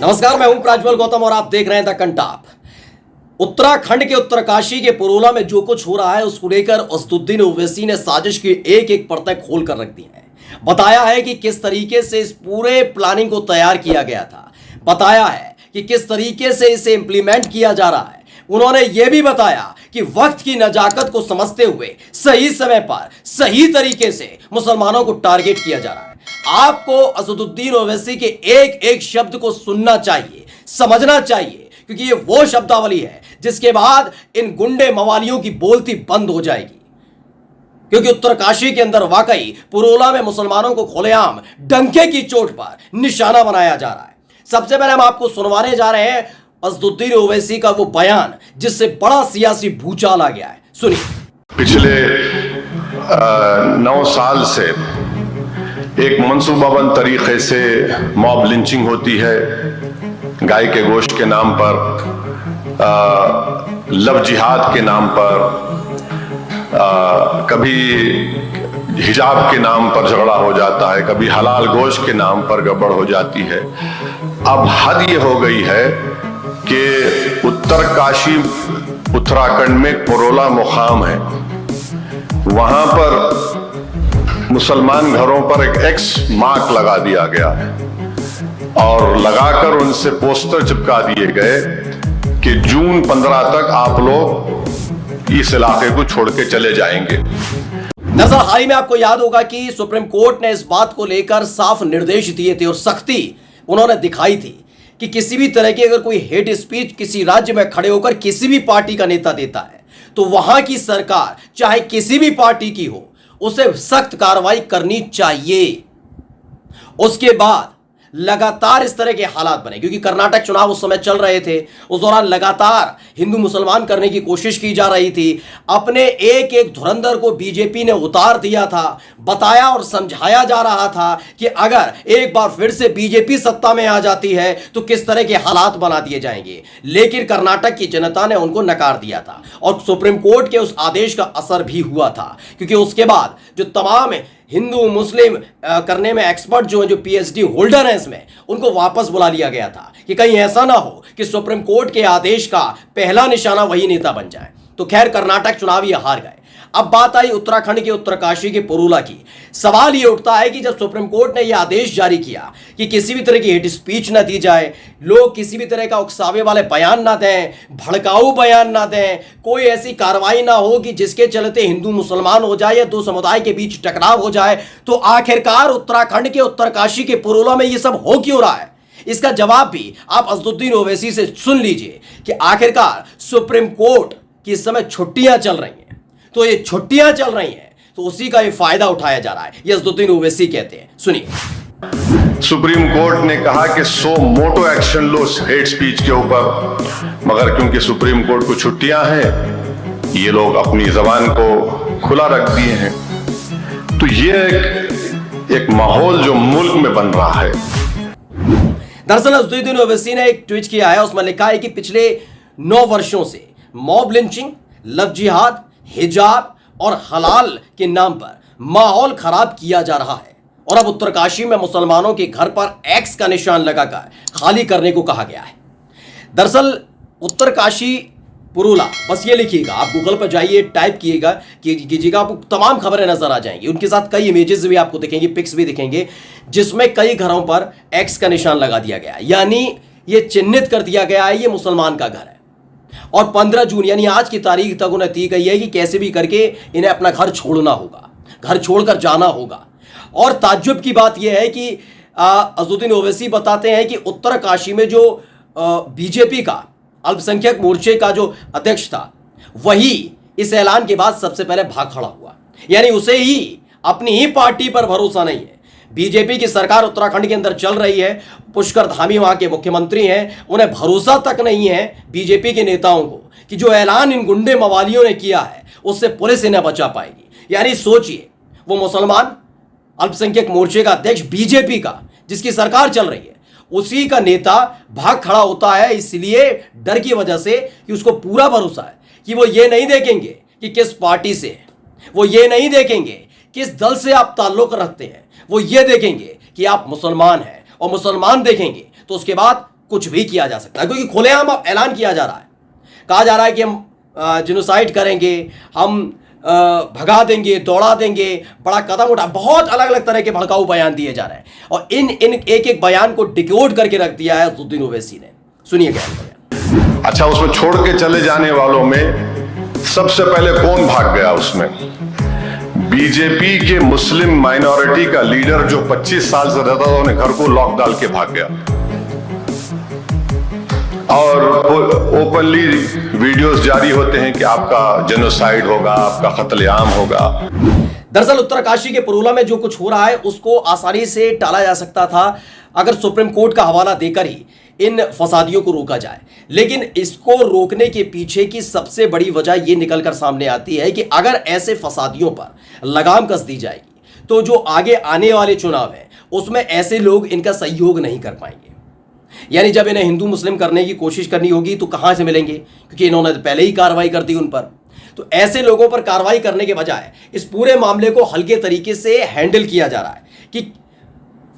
नमस्कार, मैं हूं प्राज्वल गौतम और आप देख रहे हैं द कंटाप। उत्तराखंड के उत्तरकाशी के पुरोला में जो कुछ हो रहा है उसको लेकर असदुद्दीन ओवैसी ने साजिश की एक एक परतें खोल कर रख दी हैं। बताया है कि किस तरीके से इस पूरे प्लानिंग को तैयार किया गया था, बताया है कि किस तरीके से इसे इंप्लीमेंट किया जा रहा है। उन्होंने यह भी बताया कि वक्त की नजाकत को समझते हुए सही समय पर सही तरीके से मुसलमानों को टारगेट किया जा रहा है। आपको असदुद्दीन ओवैसी के एक एक शब्द को सुनना चाहिए, समझना चाहिए, क्योंकि ये वो शब्दावली है जिसके बाद इन गुंडे मवालियों की बोलती बंद हो जाएगी। क्योंकि उत्तरकाशी के अंदर वाकई पुरोला में मुसलमानों को खुलेआम डंके की चोट पर निशाना बनाया जा रहा है। सबसे पहले हम आपको सुनवाने जा रहे हैं असदुद्दीन ओवैसी का वो बयान जिससे बड़ा सियासी भूचाल आ गया है। सुनिए। पिछले 9 साल से एक मंसूबाबंद तरीके से मॉब लिंचिंग होती है, गाय के गोश्त के नाम पर, लव जिहाद के नाम पर, कभी हिजाब के नाम पर झगड़ा हो जाता है, कभी हलाल गोश्त के नाम पर गड़बड़ हो जाती है। अब हद ये हो गई है कि उत्तरकाशी उत्तराखंड में पुरोला मुकाम है, वहां पर मुसलमान घरों पर एक एक्स मार्क लगा दिया गया है और लगाकर उनसे पोस्टर चिपका दिए गए कि जून 15 तक आप लोग इस इलाके को छोड़ के चले जाएंगे। दरअसल हाल ही में आपको याद होगा कि सुप्रीम कोर्ट ने इस बात को लेकर साफ निर्देश दिए थे और सख्ती उन्होंने दिखाई थी कि किसी भी तरह की अगर कोई हेट स्पीच किसी राज्य में खड़े होकर किसी भी पार्टी का नेता देता है तो वहां की सरकार चाहे किसी भी पार्टी की हो उसे सख्त कार्रवाई करनी चाहिए। उसके बाद लगातार इस तरह के हालात बने, क्योंकि कर्नाटक चुनाव उस समय चल रहे थे। उस दौरान लगातार हिंदू मुसलमान करने की कोशिश की जा रही थी। अपने एक एक धुरंधर को बीजेपी ने उतार दिया था। बताया और समझाया जा रहा था कि अगर एक बार फिर से बीजेपी सत्ता में आ जाती है तो किस तरह के हालात बना दिए जाएंगे। लेकिन कर्नाटक की जनता ने उनको नकार दिया था और सुप्रीम कोर्ट के उस आदेश का असर भी हुआ था, क्योंकि उसके बाद जो तमाम हिंदू मुस्लिम करने में एक्सपर्ट जो है, जो पीएचडी होल्डर हैं इसमें, उनको वापस बुला लिया गया था कि कहीं ऐसा ना हो कि सुप्रीम कोर्ट के आदेश का पहला निशाना वही नेता बन जाए। तो खैर कर्नाटक चुनाव ये हार गए। अब बात आई उत्तराखंड के उत्तरकाशी के पुरोला की। सवाल ये उठता है कि जब सुप्रीम कोर्ट ने यह आदेश जारी किया कि किसी भी तरह की हेट स्पीच ना दी जाए, लोग किसी भी तरह का उकसावे वाले बयान ना दें, भड़काऊ बयान ना दें, कोई ऐसी कार्रवाई ना हो कि जिसके चलते हिंदू मुसलमान हो जाए या दो समुदाय के बीच टकराव हो जाए, तो आखिरकार उत्तराखंड के उत्तरकाशी के पुरोला में यह सब हो क्यों रहा है? इसका जवाब भी आप असदुद्दीन ओवैसी से सुन लीजिए कि आखिरकार सुप्रीम कोर्ट की इस समय छुट्टियां चल रही हैं। तो ये छुट्टियां चल रही हैं तो उसी का ये फायदा उठाया जा रहा है, ये असदुद्दीन ओवैसी कहते हैं। सुनिए। सुप्रीम कोर्ट ने कहा कि सो मोटो एक्शन लो हेट स्पीच के ऊपर, मगर क्योंकि सुप्रीम कोर्ट को छुट्टियां हैं ये लोग अपनी जबान को खुला रख दिए हैं। तो ये एक माहौल जो मुल्क में बन रहा है। दरअसल असदुद्दीन ओवैसी ने एक ट्वीट किया है, उसमें लिखा है कि पिछले 9 वर्षों से मॉब लिंचिंग, लव जिहाद, हिजाब और हलाल के नाम पर माहौल खराब किया जा रहा है और अब उत्तरकाशी में मुसलमानों के घर पर एक्स का निशान लगाकर खाली करने को कहा गया है। दरअसल उत्तरकाशी पुरोला, बस ये लिखिएगा, आप गूगल पर जाइए, टाइप कीजिएगा, आपको तमाम खबरें नजर आ जाएंगी। उनके साथ कई इमेजेस भी आपको दिखेंगे, पिक्स भी दिखेंगे, जिसमें कई घरों पर एक्स का निशान लगा दिया गया है, यानी ये चिन्हित कर दिया गया है ये मुसलमान का घर है। और 15 जून यानी आज की तारीख तक उन्हें दी गई है कि कैसे भी करके इन्हें अपना घर छोड़ना होगा, घर छोड़कर जाना होगा। और ताज्जुब की बात यह है कि असदुद्दीन ओवैसी बताते हैं कि उत्तरकाशी में जो बीजेपी का अल्पसंख्यक मोर्चे का जो अध्यक्ष था वही इस ऐलान के बाद सबसे पहले भाग खड़ा हुआ, यानी उसे ही अपनी ही पार्टी पर भरोसा नहीं है। बीजेपी की सरकार उत्तराखंड के अंदर चल रही है, पुष्कर धामी वहां के मुख्यमंत्री हैं, उन्हें भरोसा तक नहीं है बीजेपी के नेताओं को कि जो ऐलान इन गुंडे मवालियों ने किया है उससे पुलिस इन्हें बचा पाएगी। यानी सोचिए, वो मुसलमान अल्पसंख्यक मोर्चे का अध्यक्ष बीजेपी का जिसकी सरकार चल रही है, उसी का नेता भाग खड़ा होता है इसलिए डर की वजह से कि उसको पूरा भरोसा है कि वो ये नहीं देखेंगे कि किस पार्टी से है, वो ये नहीं देखेंगे किस दल से आप ताल्लुक रखते हैं, वो ये देखेंगे कि आप मुसलमान हैं, और मुसलमान देखेंगे तो उसके बाद कुछ भी किया जा सकता है, क्योंकि खुलेआम अब ऐलान किया जा रहा है, कहा जा रहा है कि हम जेनोसाइड करेंगे, हम भगा देंगे, दौड़ा देंगे, बड़ा कदम उठा, बहुत अलग अलग तरह के भड़काऊ बयान दिए जा रहे हैं और इन एक एक बयान को डिकोड करके रख दिया है अज़दुद्दीन ओवैसी ने। सुनिए क्या बयान। अच्छा, उसमें छोड़ के चले जाने वालों में सबसे पहले कौन भाग गया? उसमें बीजेपी के मुस्लिम माइनॉरिटी का लीडर जो 25 साल से रहता था, उन्हें घर को लॉक डाल के भाग गया और ओपनली वीडियोस जारी होते हैं कि आपका जेनोसाइड होगा, आपका कत्लेआम होगा। दरअसल उत्तरकाशी के पुरुला में जो कुछ हो रहा है उसको आसानी से टाला जा सकता था अगर सुप्रीम कोर्ट का हवाला देकर ही इन फसादियों को रोका जाए, लेकिन इसको रोकने के पीछे की सबसे बड़ी वजह यह निकलकर सामने आती है कि अगर ऐसे फसादियों पर लगाम कस दी जाएगी तो जो आगे आने वाले चुनाव है उसमें ऐसे लोग इनका सहयोग नहीं कर पाएंगे। यानी जब इन्हें हिंदू मुस्लिम करने की कोशिश करनी होगी तो कहां से मिलेंगे, क्योंकि इन्होंने पहले ही कार्रवाई कर दी उन पर। तो ऐसे लोगों पर कार्रवाई करने के बजाय इस पूरे मामले को हल्के तरीके से हैंडल किया जा रहा है कि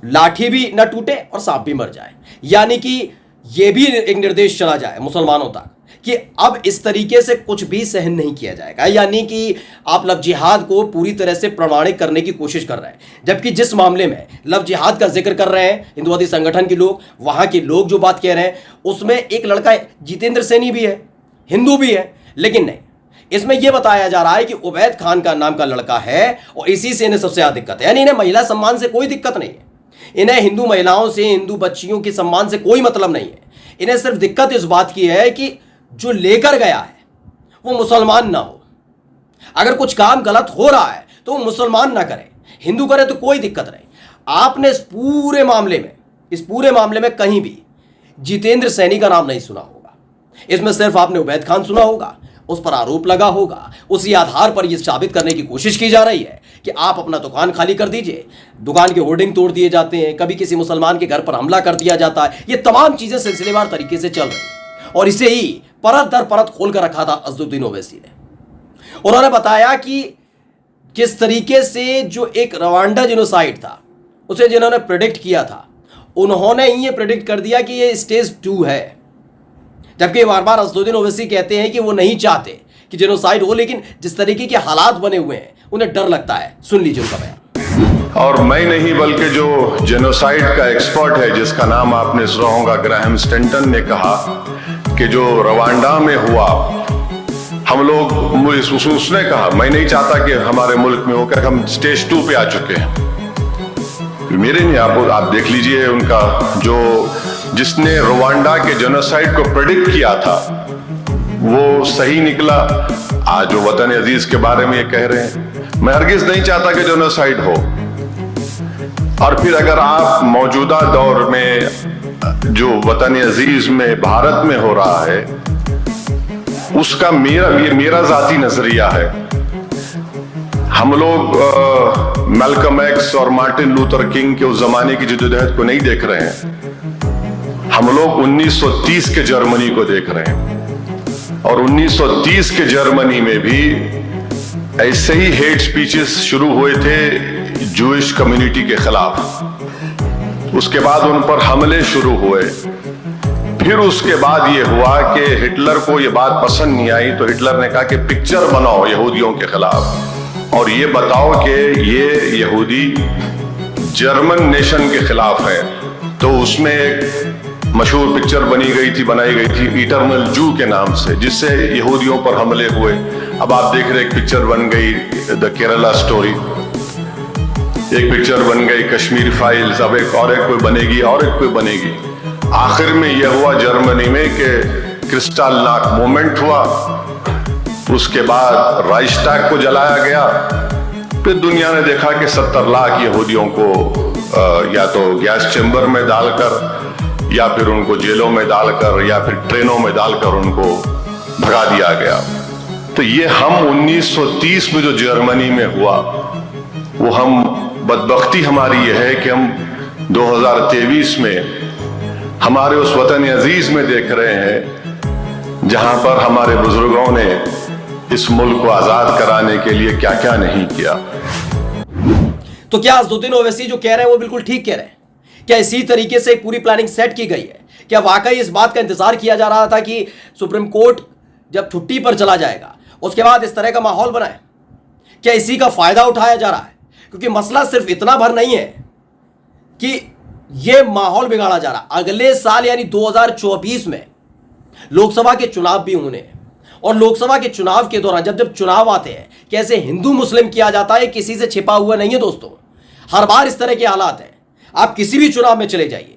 लाठी भी न टूटे और सांप भी मर जाए। यानी कि यह भी एक निर्देश चला जाए मुसलमानों तक कि अब इस तरीके से कुछ भी सहन नहीं किया जाएगा। यानी कि आप लव जिहाद को पूरी तरह से प्रमाणित करने की कोशिश कर रहे हैं, जबकि जिस मामले में लव जिहाद का जिक्र कर रहे हैं हिंदुवादी संगठन के लोग, वहां के लोग जो बात कह रहे हैं उसमें एक लड़का जितेंद्र सैनी भी है, हिंदू भी है, लेकिन नहीं, इसमें यह बताया जा रहा है कि उबैद खान का नाम का लड़का है और इसी से इन्हें सबसे ज्यादा दिक्कत है। यानी इन्हें महिला सम्मान से कोई दिक्कत नहीं है, इन्हें हिंदू महिलाओं से, हिंदू बच्चियों के सम्मान से कोई मतलब नहीं है। इन्हें सिर्फ दिक्कत इस बात की है कि जो लेकर गया है वो मुसलमान ना हो, अगर कुछ काम गलत हो रहा है तो वो मुसलमान ना करे, हिंदू करे तो कोई दिक्कत नहीं। आपने इस पूरे मामले में कहीं भी जितेंद्र सैनी का नाम नहीं सुना होगा, इसमें सिर्फ आपने उबैद खान सुना होगा, उस पर आरोप लगा होगा, उसी आधार पर यह साबित करने की कोशिश की जा रही है कि आप अपना दुकान खाली कर दीजिए, दुकान के होर्डिंग तोड़ दिए जाते हैं, कभी किसी मुसलमान के घर पर हमला कर दिया जाता है। ये तमाम चीजें सिलसिलेवार तरीके से चल रही हैं और इसे ही परत दर परत खोल कर रखा था अज़दुद्दीन ओवैसी ने। उन्होंने बताया कि किस तरीके से जो एक रवांडा जेनोसाइड था उसे जिन्होंने प्रेडिक्ट किया था, उन्होंने ये प्रेडिक्ट कर दिया कि ये स्टेज 2 है, जबकि बार बार अज़दुद्दीन ओवैसी कहते हैं कि वो नहीं चाहते कि जेनोसाइड हो, लेकिन जिस तरीके के हालात बने हुए हैं उन्हें डर लगता है। सुन लीजिए उनका बयान। और मैं नहीं बल्कि जो जेनोसाइड का एक्सपर्ट है जिसका नाम आपने सुना होगा, ग्राहम स्टेंटन ने कहा कि जो रवांडा में हुआ, हम लोग, उसने कहा मैं नहीं चाहता कि हमारे मुल्क में हो, क्या हम स्टेज 2 पे आ चुके हैं। मेरे नहीं, आप देख लीजिए उनका जिसने रवांडा के जेनोसाइड को प्रेडिक्ट किया था वो सही निकला। आज जो वतन अजीज के बारे में ये कह रहे हैं, मैं हरगिज नहीं चाहता कि जेनोसाइड हो। और फिर अगर आप मौजूदा दौर में जो वतन अजीज में भारत में हो रहा है उसका मेरा जाती नजरिया है। हम लोग मैल्कम एक्स और मार्टिन लूथर किंग के उस जमाने की जद्दोजहद को नहीं देख रहे हैं, हम लोग 1930 के जर्मनी को देख रहे हैं। और 1930 के जर्मनी में भी ऐसे ही हेट स्पीचेस शुरू हुए थे जूइश कम्युनिटी के खिलाफ, उसके बाद उन पर हमले शुरू हुए। फिर उसके बाद ये हुआ कि हिटलर को ये बात पसंद नहीं आई, तो हिटलर ने कहा कि पिक्चर बनाओ यहूदियों के खिलाफ और ये बताओ कि ये यहूदी जर्मन नेशन के खिलाफ है। तो उसमें एक मशहूर पिक्चर बनाई गई थी इटर्नल जू के नाम से, जिससे यहूदियों पर हमले हुए। अब आप देख रहे एक पिक्चर बन गई द केरला स्टोरी, एक पिक्चर बन गई कश्मीर फाइल्स, अब एक कोई बनेगी और एक कोई बनेगी। आखिर में यह हुआ जर्मनी में कि क्रिस्टलनाख मूवमेंट हुआ, उसके बाद राइक्सटैग को जलाया गया। फिर दुनिया ने देखा कि 70 लाख यहूदियों को या तो गैस चेंबर में डालकर या फिर उनको जेलों में डालकर या फिर ट्रेनों में डालकर उनको भगा दिया गया। तो ये हम 1930 में जो जर्मनी में हुआ, वो हम बदबख्ती हमारी ये है कि हम 2023 में हमारे उस वतन अजीज में देख रहे हैं जहां पर हमारे बुजुर्गों ने इस मुल्क को आजाद कराने के लिए क्या क्या नहीं किया। तो क्या अज़दुद्दीन ओवैसी जो कह रहे हैं वो बिल्कुल ठीक कह रहे हैं क्या इसी तरीके से एक पूरी प्लानिंग सेट की गई है? क्या वाकई इस बात का इंतजार किया जा रहा था कि सुप्रीम कोर्ट जब छुट्टी पर चला जाएगा उसके बाद इस तरह का माहौल बना है? क्या इसी का फायदा उठाया जा रहा है? क्योंकि मसला सिर्फ इतना भर नहीं है कि यह माहौल बिगाड़ा जा रहा। अगले साल यानी 2024 में लोकसभा के चुनाव भी होने हैं और लोकसभा के चुनाव के दौरान जब जब चुनाव आते हैं कैसे हिंदू मुस्लिम किया जाता है, किसी से छिपा हुआ नहीं है दोस्तों। हर बार इस तरह के हालात हैं। आप किसी भी चुनाव में चले जाइए,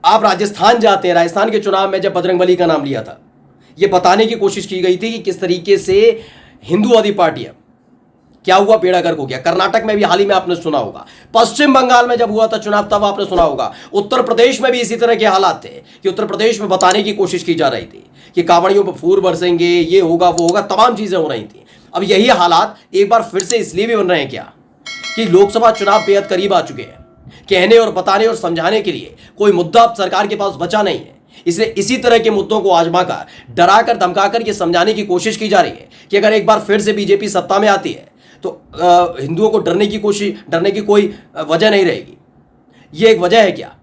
आप राजस्थान जाते हैं, राजस्थान के चुनाव में जब बजरंगबली का नाम लिया था, यह बताने की कोशिश की गई थी कि किस तरीके से हिंदूवादी पार्टियां, क्या हुआ, बेड़ा गर्क हो गया। कर्नाटक में भी हाल ही में आपने सुना होगा, पश्चिम बंगाल में जब हुआ था चुनाव तब आपने सुना होगा, उत्तर प्रदेश में भी इसी तरह के हालात थे कि उत्तर प्रदेश में बताने की कोशिश की जा रही थी कि कांवड़ियों पर फूल बरसेंगे, ये होगा वो होगा, तमाम चीजें हो रही थी। अब यही हालात एक बार फिर से इसलिए भी बन रहे हैं क्या कि लोकसभा चुनाव बेहद करीब आ चुके हैं। कहने और बताने और समझाने के लिए कोई मुद्दा अब सरकार के पास बचा नहीं है। इसलिए इसी तरह के मुद्दों को आजमाकर, डराकर, धमकाकर ये समझाने की कोशिश की जा रही है कि अगर एक बार फिर से बीजेपी सत्ता में आती है तो हिंदुओं को डरने की कोई वजह नहीं रहेगी। ये एक वजह है क्या?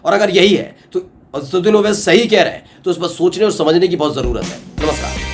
और अगर यही है तो असदुद्दीन ओवैसी सही कह रहे हैं तो इस पर सोचने और समझने की बहुत जरूरत है। नमस्कार।